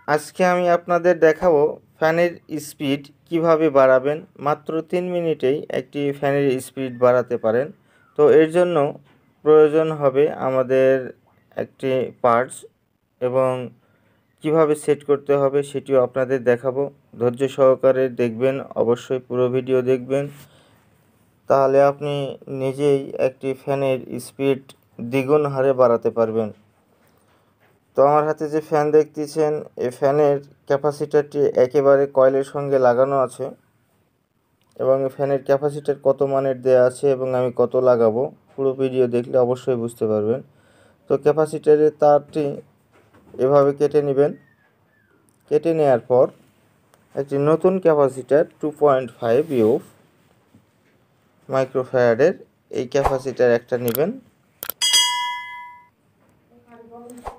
আজকে আমি আপনাদের দেখাবো ফ্যানের স্পিড কিভাবে বাড়াবেন। মাত্র 3 মিনিটেই একটি ফ্যানের স্পিড বাড়াতে পারেন। তো এর জন্য প্রয়োজন হবে আমাদের একটি পার্টস, এবং কিভাবে সেট করতে হবে সেটিও আপনাদের দেখাবো। ধৈর্য সহকারে দেখবেন, অবশ্যই পুরো ভিডিও দেখবেন, তাহলে আপনি নিজেই একটি ফ্যানের স্পিড দ্বিগুণ হারে বাড়াতে পারবেন। তো আমার হাতে যে ফ্যান দেখতেছেন, এই ফ্যানের ক্যাপাসিটারটি একেবারে কয়েলের সঙ্গে লাগানো আছে, এবং ফ্যানের ক্যাপাসিটার কত মানের দেয়া আছে এবং আমি কত লাগাবো পুরো ভিডিও দেখলে অবশ্যই বুঝতে পারবেন। তো ক্যাপাসিটারের তারটি এভাবে কেটে নেবেন। কেটে নেওয়ার পর একটি নতুন ক্যাপাসিটার 2.5 ইউ মাইক্রোফ্যারাডের এই ক্যাপাসিটার একটা নেবেন।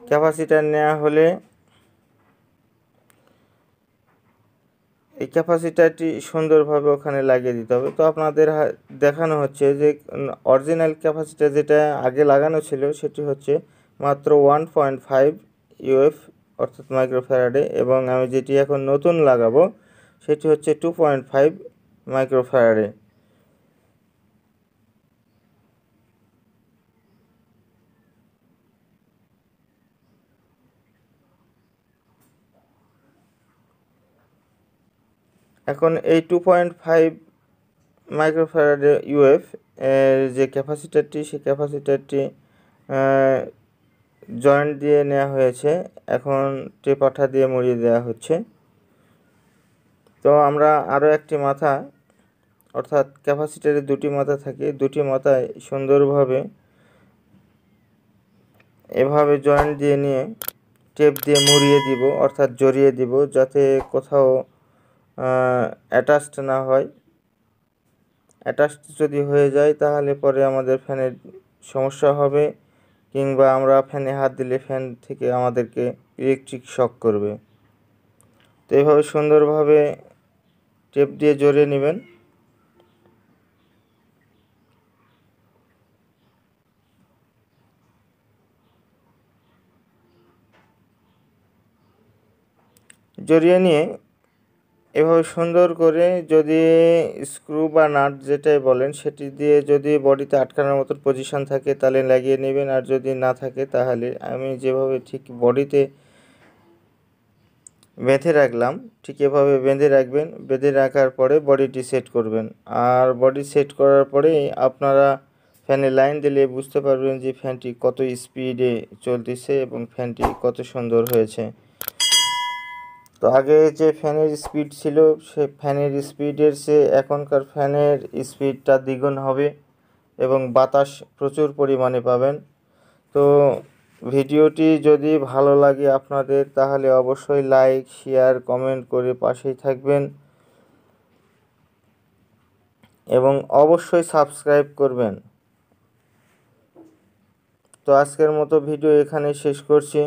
ক্যাপাসিটার নেওয়া হলে এই ক্যাপাসিটারটি সুন্দরভাবে ওখানে লাগিয়ে দিতে হবে। তো আপনাদের দেখানো হচ্ছে যে অরিজিনাল ক্যাপাসিটার যেটা আগে লাগানো ছিল সেটি হচ্ছে মাত্র 1.5 ইউএফ অর্থাৎ মাইক্রোফ্যারাডে, এবং আমি যেটি এখন নতুন লাগাবো সেটি হচ্ছে 2.5 মাইক্রোফ্যারাডে। এখন এই 2.5 মাইক্রোফ্যারাডে ইউএফ এর যে ক্যাপাসিটারটি, সেই ক্যাপাসিটারটি জয়েন্ট দিয়ে নেওয়া হয়েছে, এখন টেপাঠা দিয়ে মুড়িয়ে দেওয়া হচ্ছে। তো আমরা আরও একটি মাথা, অর্থাৎ ক্যাপাসিটারে দুটি মাথা থাকে, দুটি মাথায় সুন্দরভাবে এভাবে জয়েন্ট দিয়ে নিয়ে টেপ দিয়ে মুড়িয়ে দিব, অর্থাৎ জড়িয়ে দিব, যাতে কোথাও অ্যাটাচড না হয়। অ্যাটাচড যদি হয়ে যায় তাহলে পরে আমাদের ফ্যানের সমস্যা হবে, কিংবা আমরা ফ্যানে হাত দিলে ফ্যান থেকে আমাদেরকে ইলেকট্রিক শক করবে। তো এইভাবে সুন্দরভাবে টেপ দিয়ে জড়িয়ে নেবেন। জড়িয়ে নিয়ে এভাবে সুন্দর করে যদি স্ক্রু বা নাট যেটাই বলেন সেটি দিয়ে যদি বডিতে আটকানোর মতো পজিশন থাকে তাহলে লাগিয়ে নেবেন, আর যদি না থাকে তাহলে আমি যেভাবে ঠিক বডিতে বেঁধে রাখলাম ঠিক এভাবে বেঁধে রাখবেন। বেঁধে রাখার পরে বডিটি সেট করবেন, আর বডি সেট করার পরেই আপনারা ফ্যানে লাইন দিলে বুঝতে পারবেন যে ফ্যানটি কত স্পিডে চলতেছে এবং ফ্যানটি কত সুন্দর হয়েছে। তো আগে যে ফ্যানের স্পিড ছিল সে ফ্যানের স্পিডের চেয়ে এখনকার ফ্যানের স্পিডটা দ্বিগুণ হবে এবং বাতাস প্রচুর পরিমাণে পাবেন। তো ভিডিওটি যদি ভালো লাগে আপনাদের তাহলে অবশ্যই লাইক, শেয়ার, কমেন্ট করে পাশেই থাকবেন এবং অবশ্যই সাবস্ক্রাইব করবেন। তো আজকের মতো ভিডিও এখানে শেষ করছি।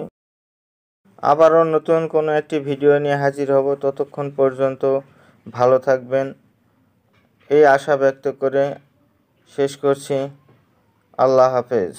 আবারও নতুন কোনো একটি ভিডিও নিয়ে হাজির হব। ততক্ষণ পর্যন্ত ভালো থাকবেন এই আশা ব্যক্ত করে শেষ করছি। আল্লাহ হাফেজ।